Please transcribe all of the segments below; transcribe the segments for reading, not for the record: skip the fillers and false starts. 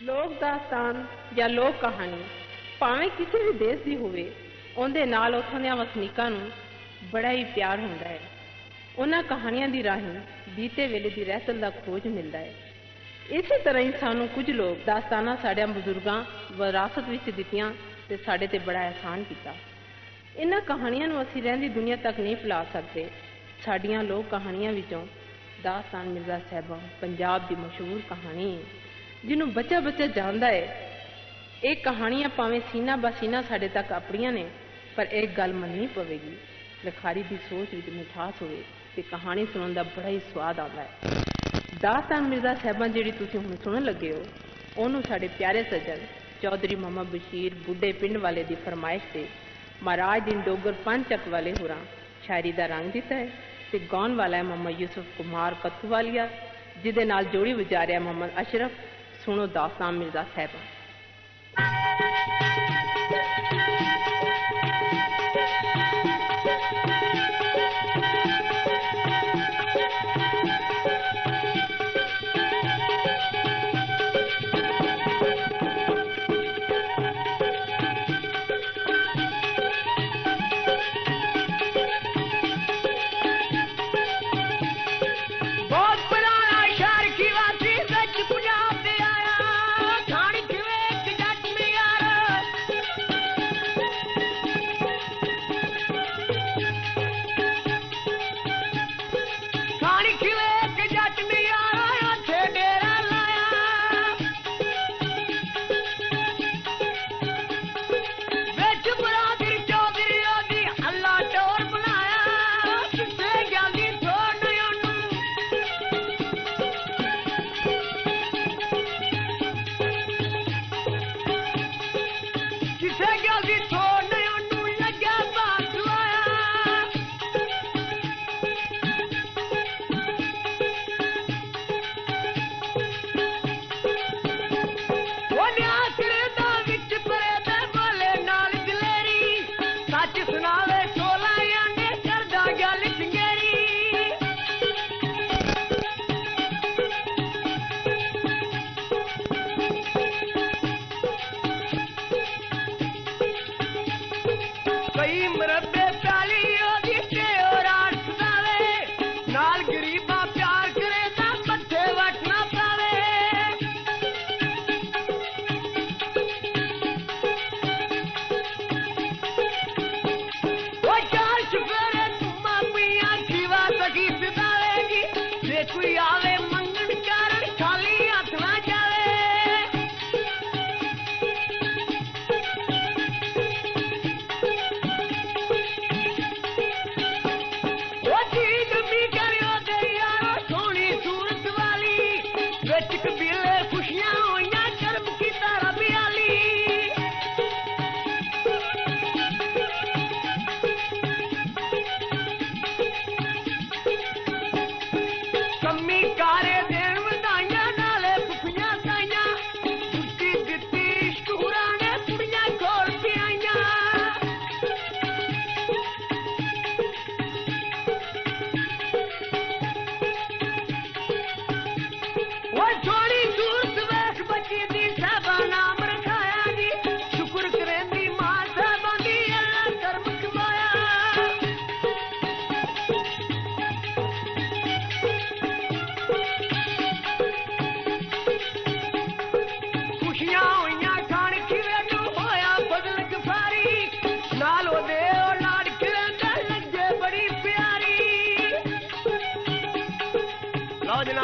लोक दास्तान या लोक कहानी भावें किसी भी देश की होवे, उहदे नाल उत्थों दे वसनीकां नूं बड़ा ही प्यार हुंदा है। उन्हां कहानियां दी राहीं बीते वेले दी रहसल दा खोज मिलदा है। इसी तरह ही सानूं कुछ लोग दास्तानां साडे बजुर्गां विरासत विच दित्तियां ते साडे ते बड़ा एहसान कीता। इन्हां कहानियां नूं असीं रहिंदी दुनिया तक नहीं फैला सकते। साडियां लोक कहानियां विचों दास्तान मिर्ज़ा साहिबा पंजाब की मशहूर कहानी है, जिन्हों बच्चा बच्चा जानता है। एक कहानियां भावें सीना बसीना साढ़े तक अपनियां ने, पर एक गल मननी पवेगी, लिखारी की सोच विच मिठास होवे ते कहानी सुनने का बड़ा ही स्वाद आता है। दास्तान मिर्ज़ा साहिबा जिहड़ी तुसीं हुण सुनन लगे हो, उन्होंने साढ़े प्यारे सज्जन चौधरी मोहम्मद बशीर बुढ़े पिंड वाले की फरमाइश से महाराज दीन डोगर पंच चक वाले होरां शायरी का रंग दिता है ते गाउन वाला है मोहम्मद यूसुफ कुमार कथुवालिया, जिदे नाल जोड़ी बजा रहा है मोहम्मद अशरफ। सुनो दास्तान मिर्ज़ा साहिबा।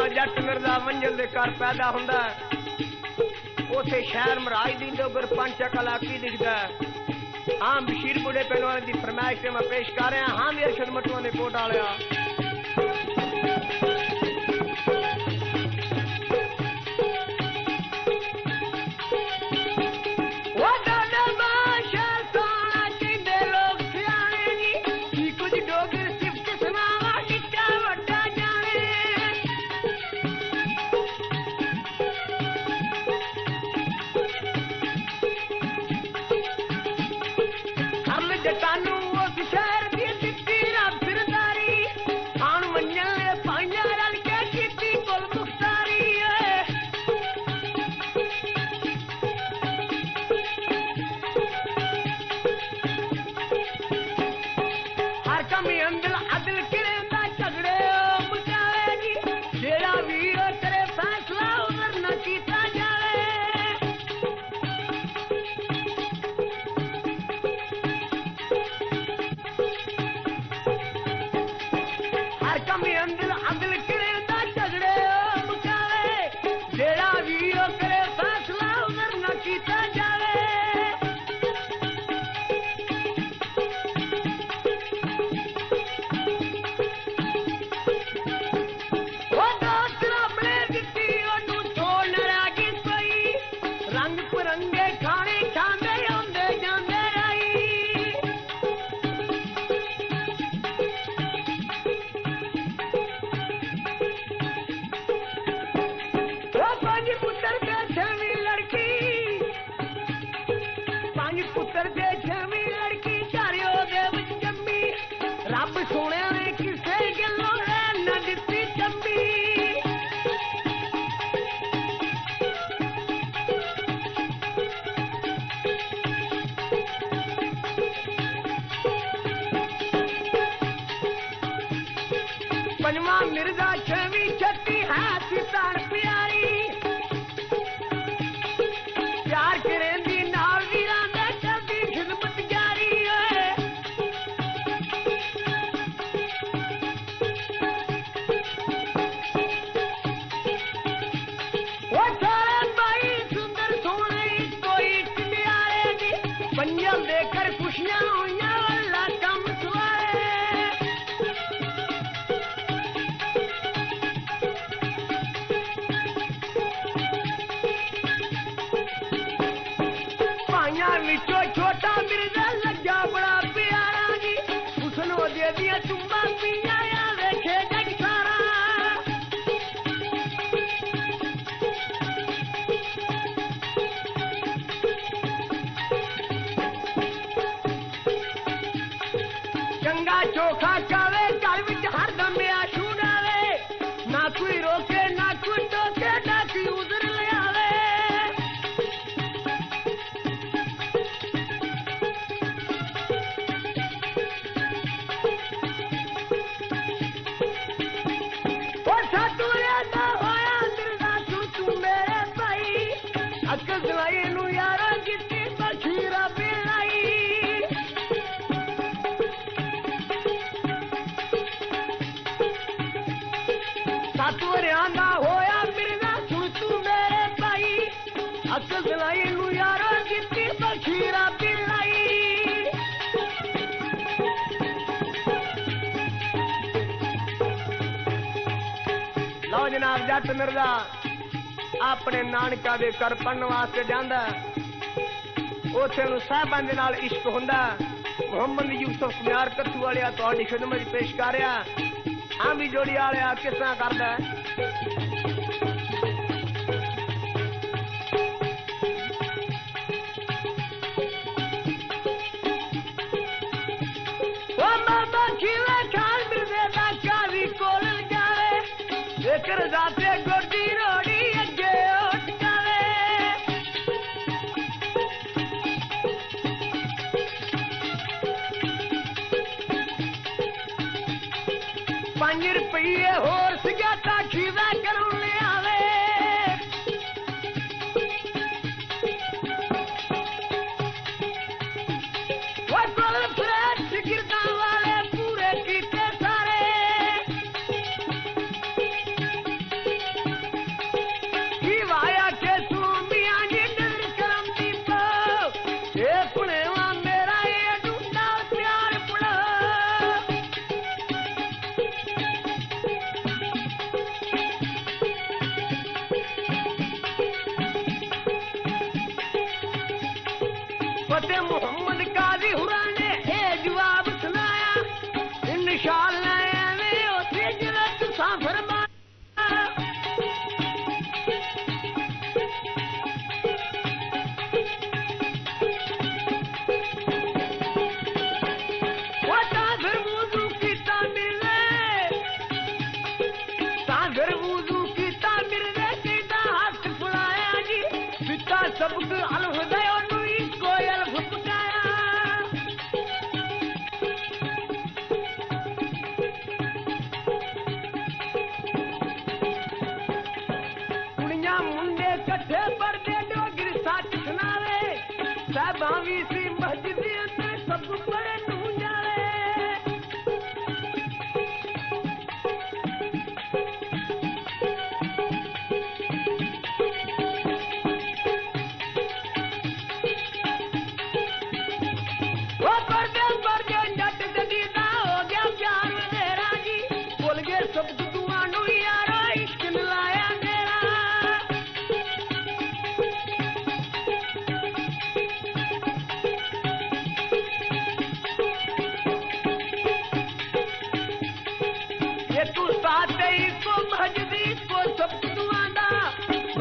जट मिर्जा मंजिल दे घर पैदा हुंदा है, उथे शहर महाराज दी डोगर पंच कला की दिखदा है। हाँ बशीर बुढ़े पिंड वाले दी फरमाइश से मैं पेश कर रहा। हाँ मेरे अरशद मटुआ ने कोट डालिया। भाइयों विचों छोटा मिर्जा लग्या बड़ा प्यारा जी उसनो दे दिया चुम्मा पिया या देखे जग सारा गंगा चोखा कावे घर विच हरदम आशू डावे ना कोई रोके ना कोई टोके ना कोई उधर ले आवे और सातुरे दा होया मिर्जा तू मेरे भाई अक्ल दिलाई नू यारा कितनी बखीरा बिलाई सातुरियाना होया मिर्जा सुन तू मेरे भाई अक्ल दिलाई नू यारा कितनी बखीरा बिलाई लो जनाब जट मिर्जा अपने नानका दे घर पढ़न वास्ते जांदा उथे नू साहबां दे नाल इश्क हुंदा मोहम्मद यूसुफ कुमार कथू वालिया तुहाडी खिदमत च पेश कर रहा हम भी जोड़ी वाले किस तरह करदा है ओ मामा खिला खाल मिर्जे दा कावी कोल जावे जेकर जाते गोडी रोड़ी अगे उठ जावे 5 रुपये होर सिगाटा खीवा करूं ले आवे वो कोल फ्रेड सिगिरदा वाले पूरे कीते सारे की वाया के तू मियां जी दिल करम दी पाओ ए पुणेवा मेरा ये ढूंढा प्यार पड़ा फतेह मोहम्मद काजी हुरा ने जवाब सुनाया इंशाअल्लाह में होती जरत सा फरमा वो ताफिर वुजू कीता मिलने सीधा हाथ फुलाया जी पिता सबक अलफ दे कोयल फुपकाया कुड़ियां मुंडे कट्ठे पढ़दे डोगरी सच सुनावे साहबां भी सी मस्जिद अंदर सब बड़े नूं जावे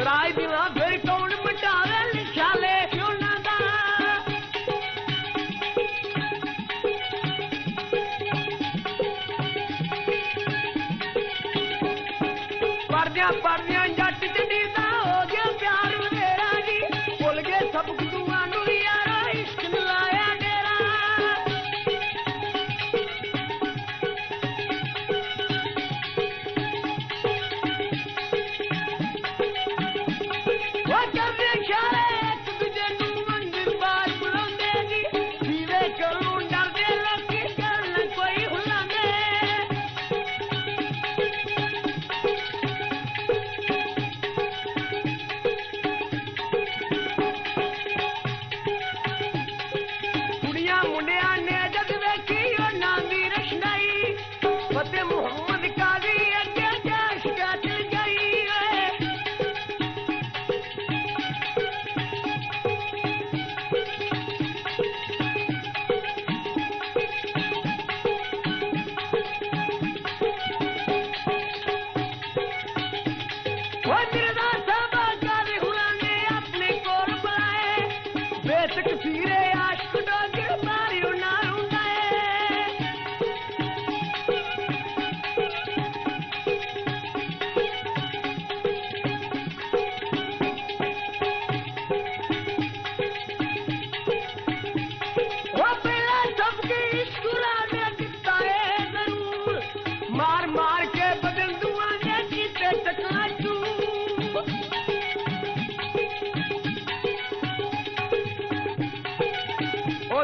राय दिवा फिर कौन मिटावे लिखा ले क्यों ना दा पढ़दियां जट जडीदा हो गया प्यार मेरा जी भुल गए सब दुआ नू यारा इश्क लाया डेरा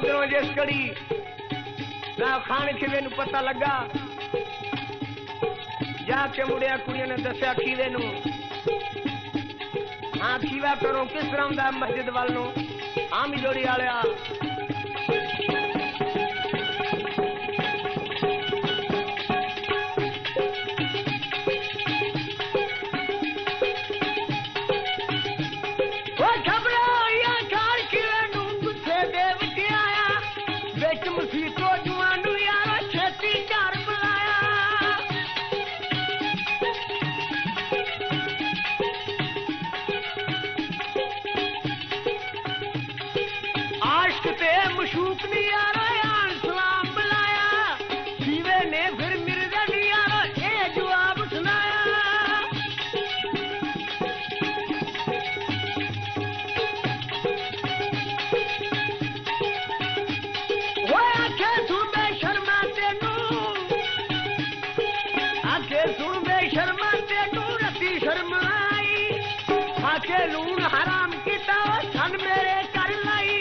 उधरों जिस कड़ी ना खाने खीवे नु पता लगा जाके मुड़िया कुड़िया ने दसिया खीवे नु हाँ खीवा करो किस तरह दा मस्जिद वाल नु आम जोड़ी आलिया लून हराम किता सन मेरे कर लाई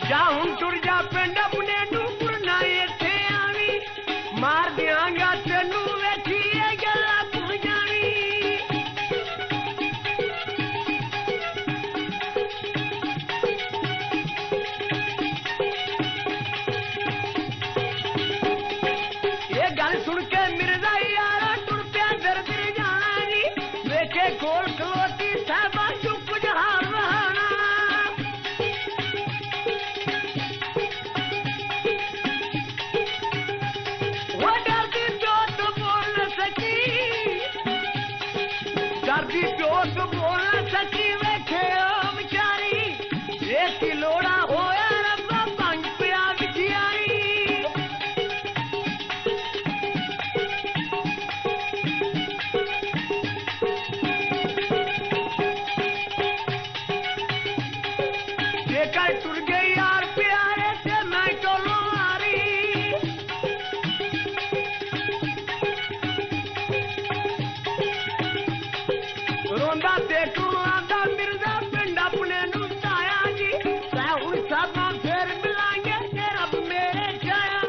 जा हूं टुर जा पिंड अपने नू पुरना इत्थे आवी मार दियांगा तेनू वेखी ए गल्ला भुल जावी सुन के मिर्जा यारा टुर पे दर दर जाना जी देखे गोल खलोती साहबा चुप जहार रहना वो डरती प्यो तो बोल न सकी डरती प्यो तो बोल न सकी वेखे बेचारी एक ही लोड़ा होया रब्बा पंज पिया बिटियारी टुर गई यार प्यारे से मैं टोलो मारी रोंदा ते टुरांदा मिर्जा पिंड अपने नू ताया जी तै हुण साबा फिर मिलांगे ते रब मेरे जाया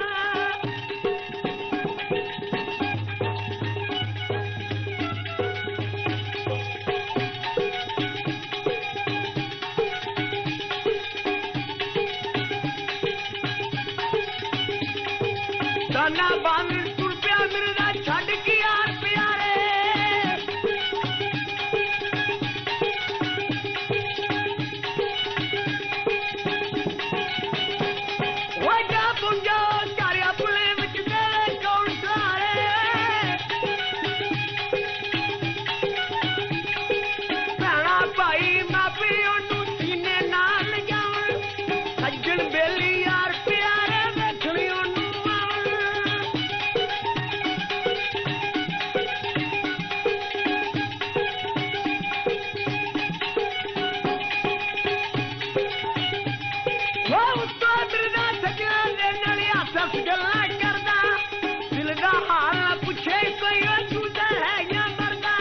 दाना बांध तुर पिया मिर्जा छड़ की यार प्यारे वो जा पुंजा कर अपने विच तेरे कौन सारे भैणा भाई मापी ओनू सीने नाल जावन सज्जन बेली यार प्यारे वेखणी ओनू गल्ला करदा दिल दा हाल ना पुछे कोई झूठा है या मरदा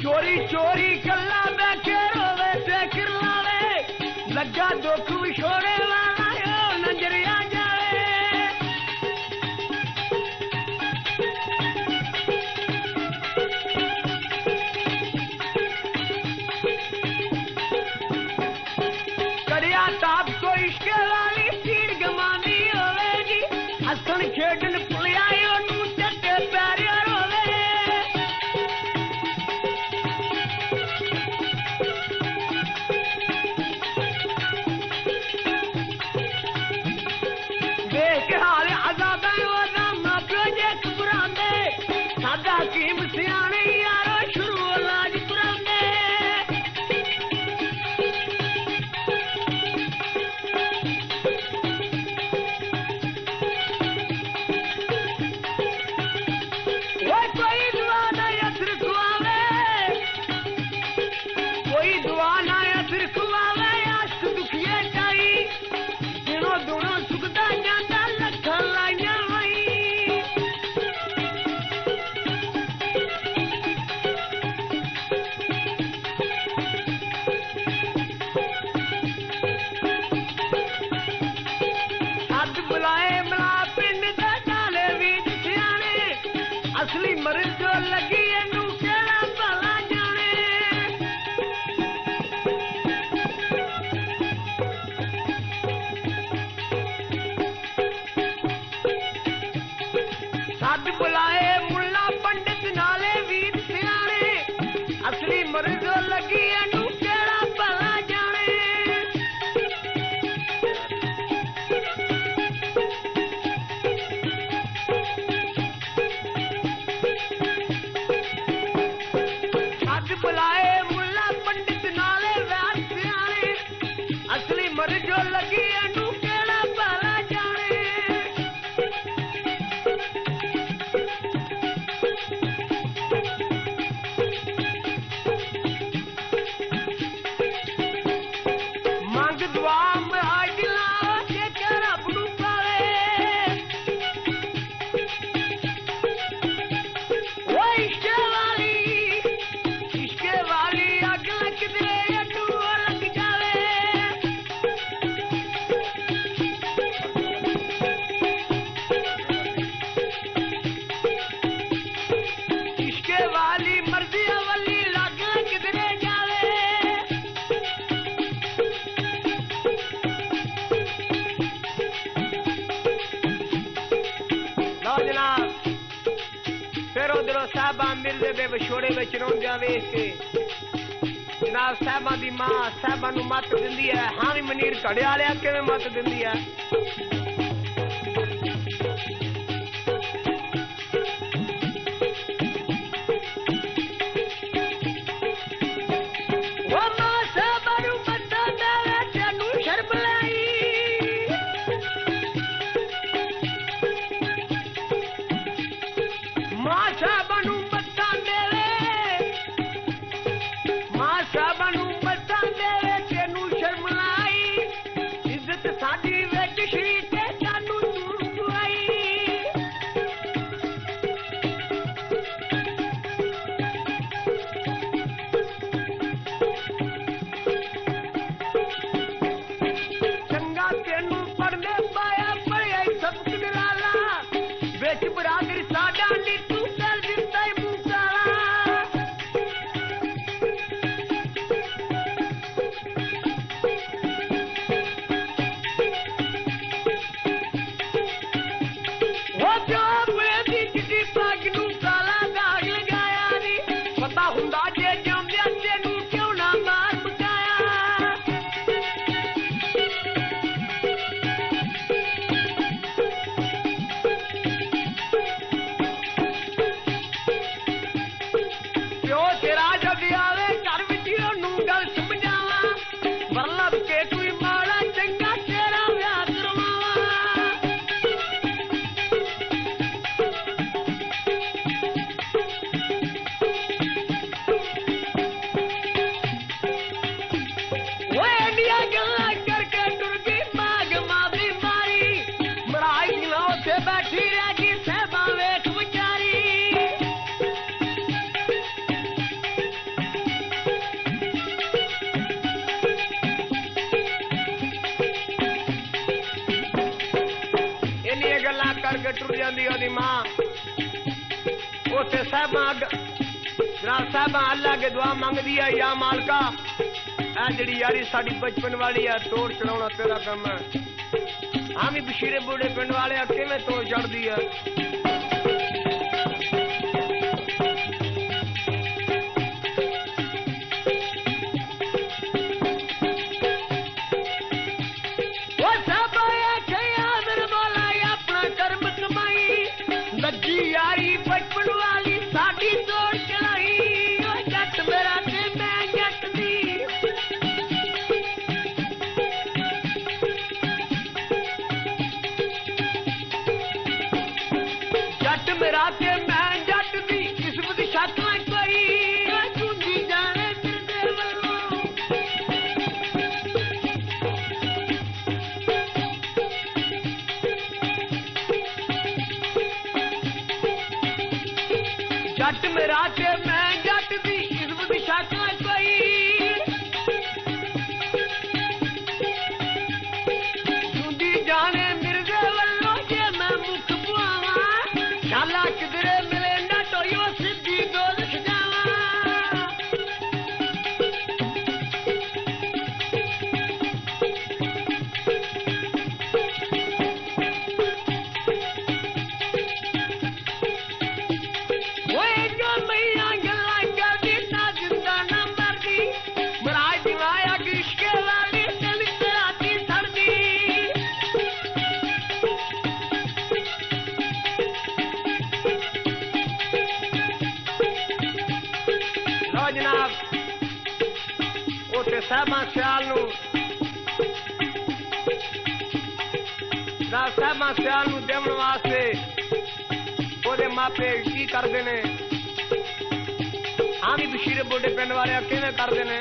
चोरी चोरी गल्ला बैठे रोवे ते किरलावे लगा दुख विछोड़े वाला यो नजरिया जावे ताप को इश्क वाली सीढ़ गमानी होवेगी हसन खेडन पुलियायो नू चट्टे प्यारे रोवे साहबा मिलदे बे विछोड़े विच रोंदियां वेख के जनाब साहबा दी मां साहबा नूं मत दिंदी है। हां भी मनीर घड़े वालिया किवें मत दिंदी है? टुर जाती ओदी मां उसे साहबा साहबा अल्लाह के दुआ मंगदी है या मालका ऐ जड़ी यारी साडी बचपन वाली है तोड़ चढ़ाना तेरा काम है। हाँ भी बशीरे बूढ़े पिंड वाले किवें तोड़ चढ़दी है? जट मेरा ते मैं जट दी किस्मत शाखा कोई सुंदी जाने मिर्जे वल्लों जे मैं मुख पुआवा शाला किधरे मिले ना टोयो सिद्धि गोल सजावा। जनाब उसे साहबा सियाल साहबा सियाल देवन वास्ते ओदे मापे की करते ने? हाँ भी बशीरे बुढ़े पिंड वाले किवें करते ने?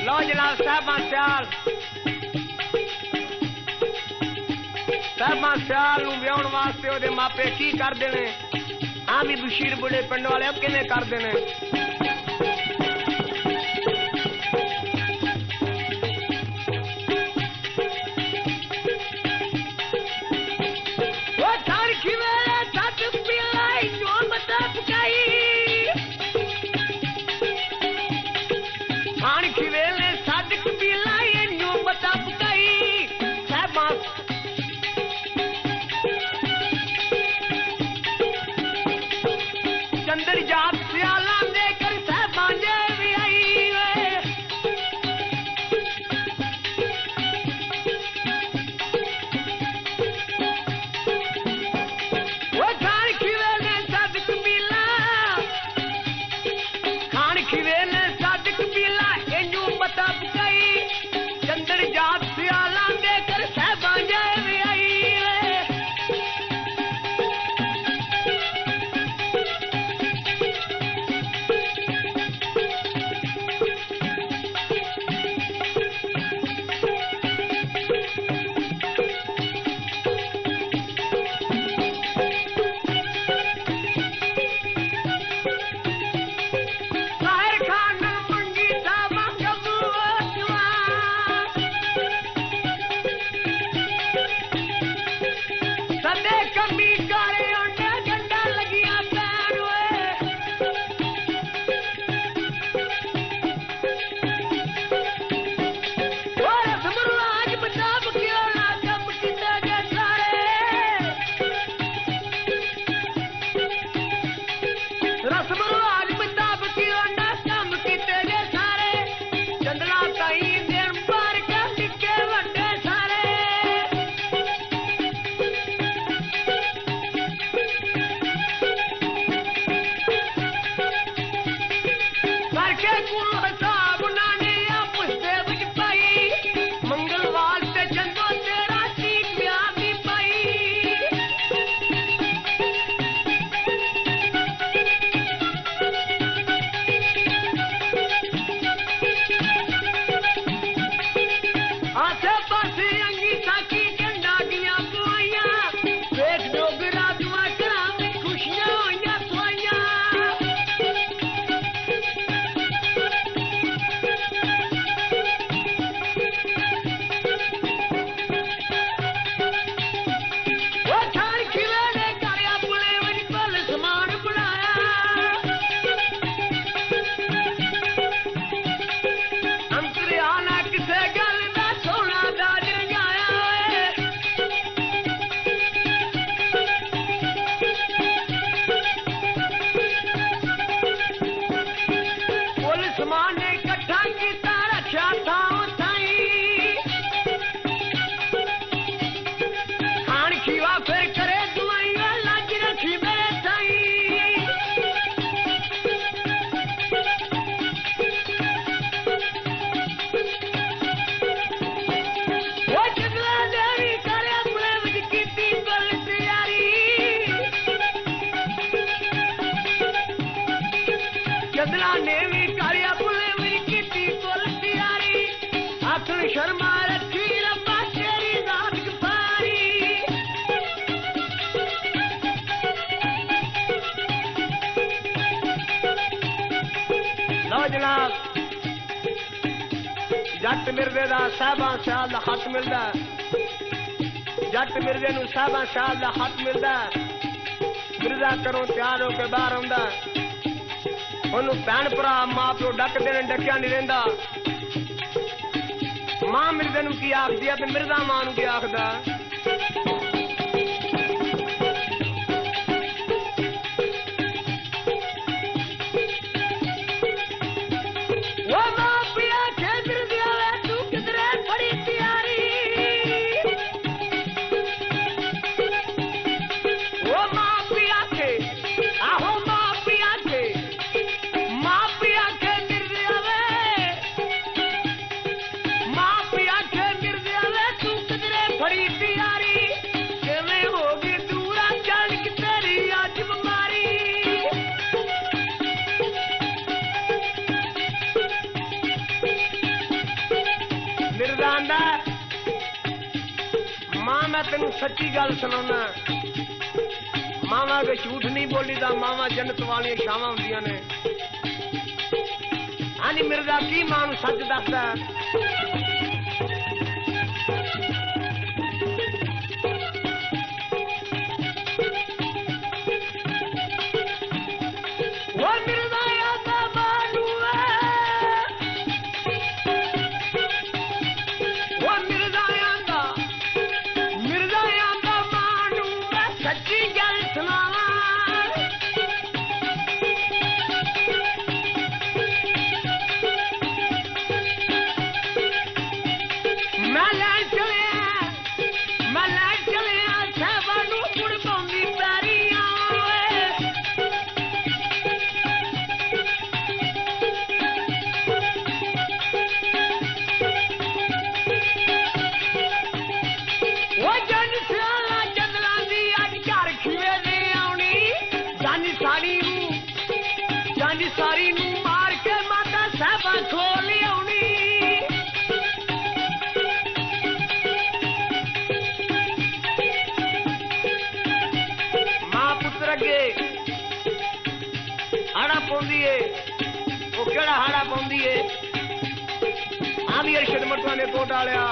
लो जनाब साहबा सियाल साहबा सियाल ब्याहण वास्ते ओदे मापे की करते ने? हाँ भी बशीर बुढ़े पिंड वाले किवें करते ने? खान खिवेले सद कबीला शिवा फिर करे दुआई लाज रखी मेरे साई वो जगला देवी करे अपने विच कीती गल तैयारी जगला ने भी करे अपने विच कीती गल तैयारी आखिर शर्मा रखी रब्बा तेरी दात पारी लो जनाब जट मिर्जे दा साहबा साल दा खत मिलदा जट मिर्जे नूं साहबा साल दा खत मिलदा मिर्जा करो तैयार होके बाहर आउंदा ओनू भैन भरा मां प्यो डक देने डकिया नहीं रहिंदा मां मिर्जे नूं की आखदी है ते मिर्जा मां नूं की आखदा वो मां पिया के मिर्जे आवे तू किधरे खड़ी तैयारी वो मां पिया के आहो मां पिया के मिर्जे आवे मां पिया के मिर्जे आवे तू किधरे खड़ी तैयारी किवें होगी दूरा जान कि तेरी आज बीमारी मिर्जा आंदा मां मैं तेनू सच्ची गल सुनाना मावा के झूठ नहीं बोली दा मावा जन्नत वाली छावां हुंदियां ने हाँ जी मिर्जा की मां नूं सच दसदा वो मिर्जा आंदा मां नूं वो मिर्जा आंदा मां नूं मैं सच्ची गल सुनावां मैं लैन चलिया साहबा नूं मुड़ पाउंदी पैरियां वो जन सियाला जंगलां दी अज घर खिवे ने आउणी जानी सारी नूं मार के माता साहबा खोल आउणी मां पुत्र अगे हाड़ा पाउंदी है वो केड़ा हाड़ा पाउंदी है हाँ भी अरशद मटवा ने कोट आलिया